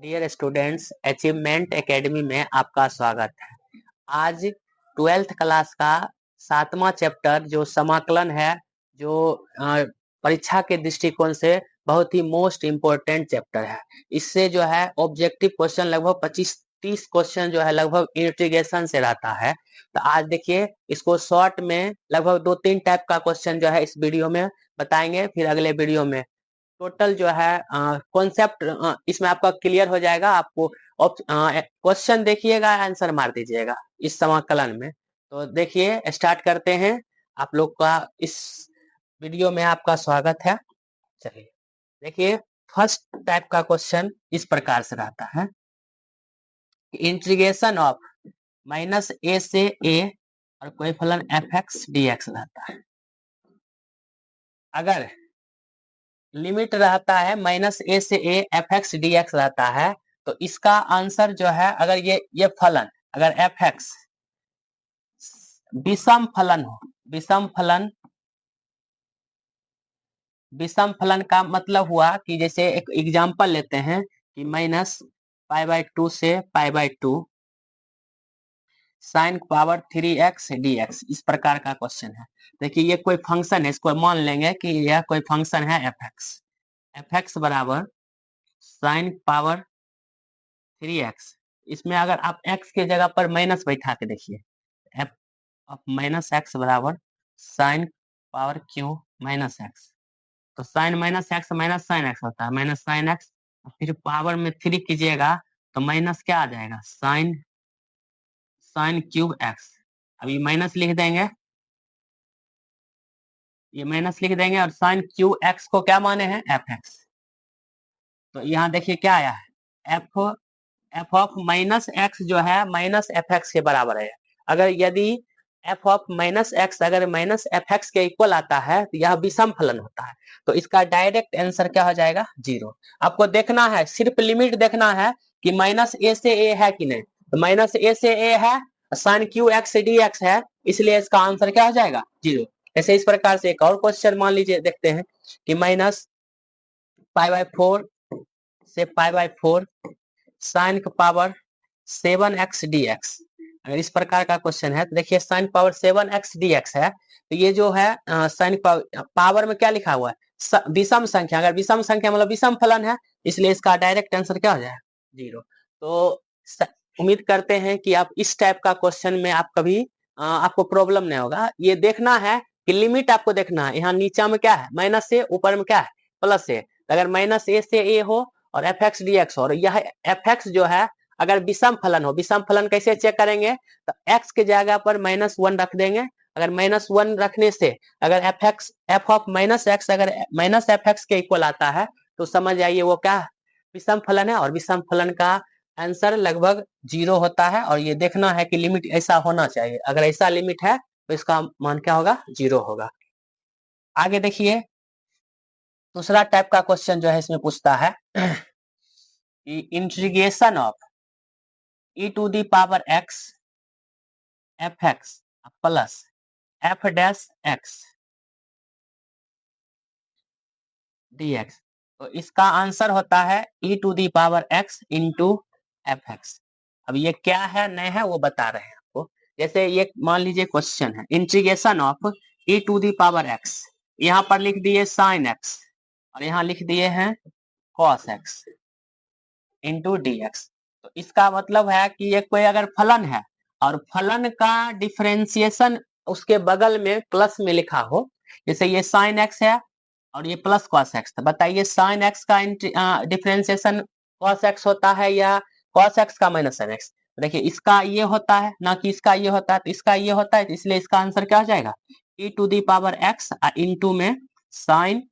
Dear students, achievement academy में आपका स्वागत है। आज 12th क्लास का 7वां चैप्टर जो समाकलन है, जो परीक्षा के दृष्टिकोण से बहुत ही मोस्ट इम्पोर्टेंट चैप्टर है। इससे जो है ऑब्जेक्टिव क्वेश्चन लगभग 25-30 क्वेश्चन जो है लगभग इंटीग्रेशन से रहता है। तो आज देखिए इसको शॉर्ट में लगभग 2-3 टाइप का क्वेश्चन जो है इस वीडियो में बताएंगे, फिर अगले वीडियो में टोटल जो है कॉन्सेप्ट इसमें आपका क्लियर हो जाएगा। आपको क्वेश्चन देखिएगा, आंसर मार दीजिएगा इस समाकलन में। तो देखिए स्टार्ट करते हैं। आप लोग का इस वीडियो में आपका स्वागत है। चलिए देखिए, फर्स्ट टाइप का क्वेश्चन इस प्रकार से रहता है, इंटीग्रेशन ऑफ -a से a और कोई फलन f(x) dx रहता है। अगर लिमिट रहता है -a से a f(x) dx रहता है, तो इसका आंसर जो है, अगर ये फलन अगर f(x) विषम फलन हो, विषम फलन का मतलब हुआ कि जैसे एक एग्जांपल लेते हैं कि -π/2 से π/2 sin पावर 3x dx, इस प्रकार का क्वेश्चन है। देखिए ये कोई फंक्शन है, इसको मान लेंगे कि यह कोई फंक्शन है f(x) बराबर sin पावर 3x। इसमें अगर आप x के जगह पर माइनस बैठा के देखिए, f ऑफ -x बराबर sin पावर क्यू -x, तो sin -x minus sin x होता है, माइनस sin x, फिर पावर में 3 कीजिएगा तो माइनस क्या आ जाएगा, sin क्यूब x। अब ये माइनस लिख देंगे, ये माइनस लिख देंगे और sin क्यूब x को क्या माने हैं, f(x). तो यहाँ देखिए क्या आया है, f ऑफ -x जो है -f(x) के बराबर है। अगर यदि f ऑफ -x अगर -f(x) के इक्वल आता है तो यह विषम फलन होता है। तो इसका डायरेक्ट आंसर क्या हो जाएगा, 0। आपको देखना है, सिर्फ लिमिट देखना है कि -a से a है कि नहीं। तो -a से a है, sin क्यू x dx है, इसलिए इसका आंसर क्या हो जाएगा, 0। ऐसे इस प्रकार से एक और क्वेश्चन मान लीजिए, देखते हैं कि -π/4 से π/4 sin की पावर 7x dx। अगर इस प्रकार का क्वेश्चन है तो देखिए sin पावर 7x dx है, तो ये जो है sin पावर में क्या लिखा हुआ है, विषम संख्या। अगर विषम संख्या मतलब विषम फलन है, इसलिए इसका डायरेक्ट आंसर क्या हो जाएगा, 0। तो उम्मीद करते हैं कि आप इस टाइप का क्वेश्चन में आप कभी आपको प्रॉब्लम नहीं होगा। ये देखना है कि लिमिट आपको देखना है, यहाँ नीचा में क्या है माइनस से, ऊपर में क्या है प्लस से। अगर -a से a हो और f(x) dx हो, और यह f(x) जो है अगर विषम फलन हो, विषम फलन कैसे चेक करेंगे, तो x के जगह पर -1 रख देंगे। अगर -1 रखने से अगर f ऑफ -x अगर -f(x) के इक्वल आता है, तो समझ आइए वो क्या विषम फलन है, और विषम फलन का आंसर लगभग 0 होता है। और ये देखना है कि लिमिट ऐसा होना चाहिए, अगर ऐसा लिमिट है तो इसका मान क्या होगा, 0 होगा। आगे देखिए, दूसरा टाइप का क्वेश्चन जो है इसमें पूछता है integration of e⁻x f(x) plus f'(x) dx। तो इसका आंसर होता है e⁻x इंटू f(x). अब ये क्या है नहीं है वो बता रहे हैं आपको। जैसे ये मान लीजिए क्वेश्चन है इंटीग्रेशन ऑफ e⁻x, यहाँ पर लिख दिए sin x और यहाँ लिख दिए हैं cos x इंटू dx। तो इसका मतलब है कि ये कोई अगर फलन है और फलन का डिफरेंशिएशन उसके बगल में प्लस में लिखा हो, जैसे ये sin x है और ये प्लस cos x, तो बताइए sin x का डिफरेंशिएशन cos x होता है या cos x का -sin x। देखिए इसका ये होता है ना कि इसका ये होता है, तो इसका ये होता है, तो इसलिए इसका आंसर क्या हो जाएगा, e⁻x इंटू में sin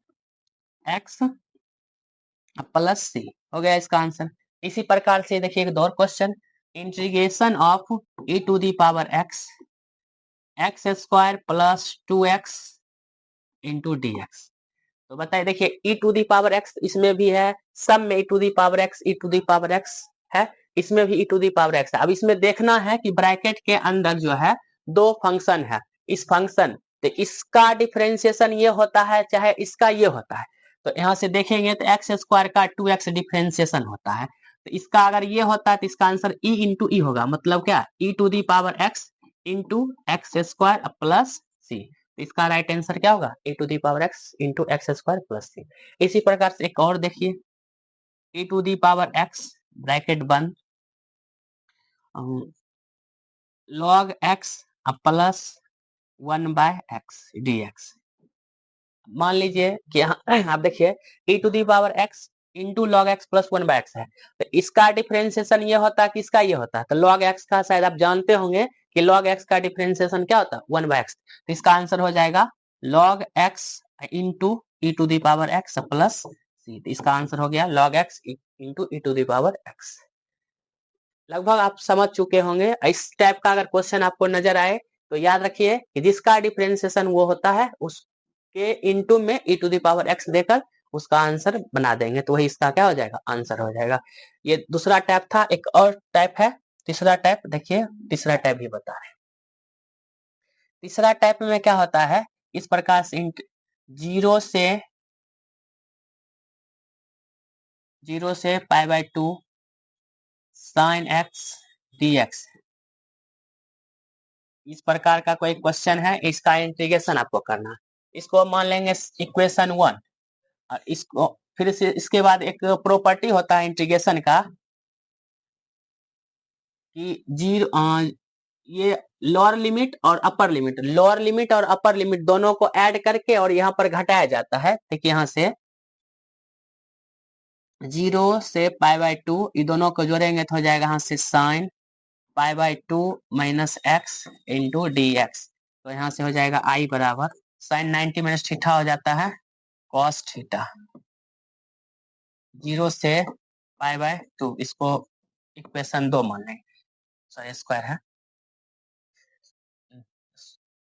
x प्लस c हो गया इसका आंसर। इसी प्रकार से देखिए एक और question, integration of e⁻x x² plus 2x into dx। तो बताइए, देखिए e⁻x इसमें भी है, सब में e⁻x है, इसमें भी e⁻x है। अब इसमें देखना है कि ब्रैकेट के अंदर जो है दो फंक्शन है, इस फंक्शन तो इसका डिफरेंशिएशन ये होता है चाहे इसका ये होता है। तो यहाँ से देखेंगे तो x² का 2x डिफरेंशिएशन होता है। तो इसका अगर ये होता है तो इसका आंसर ई इंटू ई होगा, मतलब क्या, e to the power x into x square plus c. तो इसका राइट आंसर क्या होगा, e to the power x into x square plus c. इसी प्रकार से एक और देखिए, e to the power x bracket बंद log x plus 1/x dx। मान लीजिए कि यहाँ आप देखिए e to the power x into log x plus 1/x है, तो इसका डिफरेंशिएशन ये होता है कि इसका ये होता है, तो लॉग x का शायद आप जानते होंगे कि लॉग x का डिफरेंशिएशन क्या होता है 1/x। तो इसका आंसर हो जाएगा log x into e to the power x plus c. तो इसका आंसर हो गया log x into e to the power x। लगभग आप समझ चुके होंगे। इस टाइप का अगर क्वेश्चन आपको नजर आए तो याद रखिए कि जिसका डिफरेंशिएशन वो होता है उसके इनटू में ई टू द पावर एक्स देकर उसका आंसर बना देंगे, तो वही इसका क्या हो जाएगा, आंसर हो जाएगा। ये दूसरा टाइप था। एक और टाइप है तीसरा टाइप, देखिए तीसरा टाइप भी बता रहे हैं। तीसरा टाइप में क्या होता है, इस प्रकार से 0 से π/2 sin x dx। इस प्रकार का कोई क्वेश्चन है, इसका इंटीग्रेशन आपको करना है। इसको मान लेंगे इक्वेशन 1 और इसको फिर से इसके बाद एक प्रॉपर्टी होता है इंटीग्रेशन का कि ये लोअर लिमिट और अपर लिमिट दोनों को ऐड करके और यहाँ पर घटाया जाता है। देखिए यहाँ से 0 से π/2 ये दोनों को जोड़ेंगे तो हो जाएगा यहाँ से sine π/2 minus x into d x. तो यहाँ से हो जाएगा आई बराबर साइन 90 माइनस थीटा हो जाता है कॉस थीटा 0 से π/2। इसको इक्वेशन 2 मान लेंगे, सॉरी स्क्वायर है,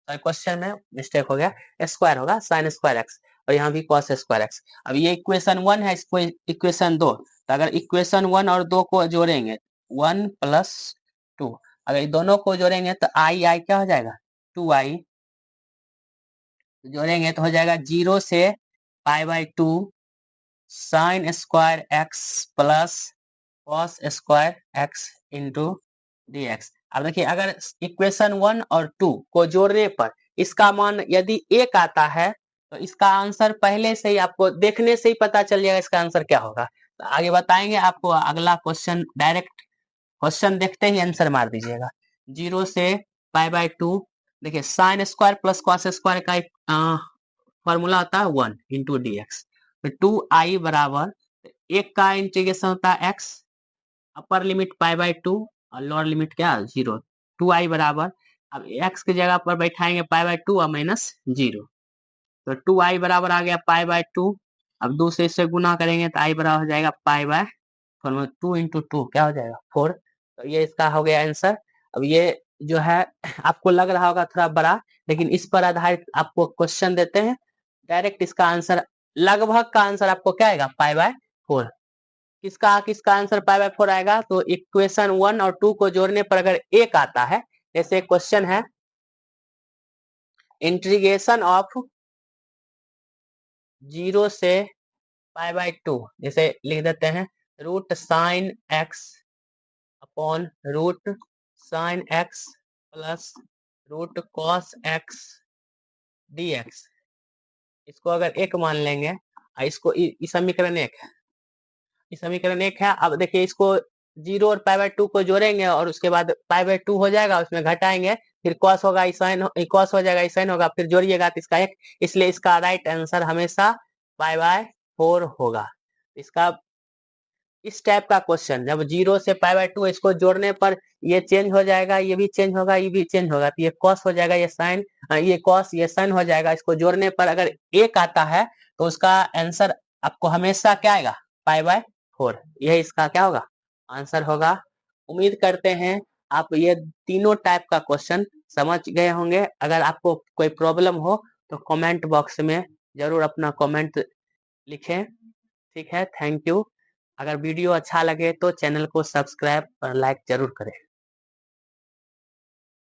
क्वेश्चन में मिस्टेक हो गया, स्क्वायर होगा साइन स्क्वायर एक्स और यहाँ भी कॉस स्क्वायर एक्स। अब ये इक्वेशन 1 है, इसको इक्वेशन 2, तो अगर इक्वेशन 1 और 2 को जोड़ेंगे 1 + 2, अगर ये दोनों को जोड़ेंगे तो आई क्या हो जाएगा 2i, जोड़ेंगे तो हो जाएगा 0 से π/2 sine square x plus cos square x into d x. अब देखिए अगर इक्वेशन 1 और 2 को जोड़ने पर इसका मान यदि 1 आता है तो इसका आंसर पहले से ही आपको देखने से ही पता चल जाएगा इसका आंसर क्या होगा। तो आगे बताएंगे आपको अगला क्वेश्चन, डायरेक्ट क्वेश्चन देखते ही आंसर मार दीजिएगा। 0 से π/2 देखिए sine square plus cos square का एक फॉर्मूला होता है 1 इंटू डी एक्स। तो 2i बराबर 1 का इंटीग्रेशन होता है x, अपर लिमिट π/2 और लोअर लिमिट क्या 0। 2i बराबर, अब x की जगह पर बैठाएंगे π/2 और माइनस 0, तो 2i बराबर आ गया π/2। अब 2 से इससे गुना करेंगे तो i बराबर हो जाएगा π/4, 2 इंटू 2 क्या हो जाएगा 4। तो ये इसका हो गया आंसर। अब ये जो है आपको लग रहा होगा थोड़ा बड़ा, लेकिन इस पर आधारित आपको क्वेश्चन देते हैं, डायरेक्ट इसका आंसर लगभग का आंसर आपको क्या आएगा π/4। किसका आंसर π/4 आएगा, तो इक्वेशन 1 और 2 को जोड़ने पर अगर 1 आता है, जैसे क्वेश्चन है इंटीग्रेशन ऑफ 0 से π/2, जैसे लिख देते हैं root sine x upon root sine x plus root cos x d x. इसको अगर 1 मान लेंगे, इसको समीकरण 1 है, समीकरण 1 है। अब देखिए इसको 0 और π/2 को जोड़ेंगे और उसके बाद π/2 हो जाएगा, उसमें घटाएंगे, फिर कॉस होगा साइन, कॉस हो जाएगा साइन होगा, फिर जोड़िएगा तो इसका 1, इसलिए इसका राइट आंसर हमेशा π/4 होगा। इसका इस टाइप का क्वेश्चन जब 0 से π/2 इसको जोड़ने पर ये चेंज हो जाएगा, ये भी चेंज होगा, ये भी चेंज होगा, तो ये कॉस हो जाएगा, ये साइन, ये कॉस, ये साइन हो जाएगा। इसको जोड़ने पर अगर 1 आता है तो उसका आंसर आपको हमेशा क्या आएगा π/4। यह इसका क्या होगा आंसर होगा। उम्मीद करते हैं आप ये तीनों टाइप का क्वेश्चन समझ गए होंगे। अगर आपको कोई प्रॉब्लम हो तो कमेंट बॉक्स में जरूर अपना कमेंट लिखें। ठीक है, थैंक यू। अगर वीडियो अच्छा लगे तो चैनल को सब्सक्राइब और लाइक जरूर करें।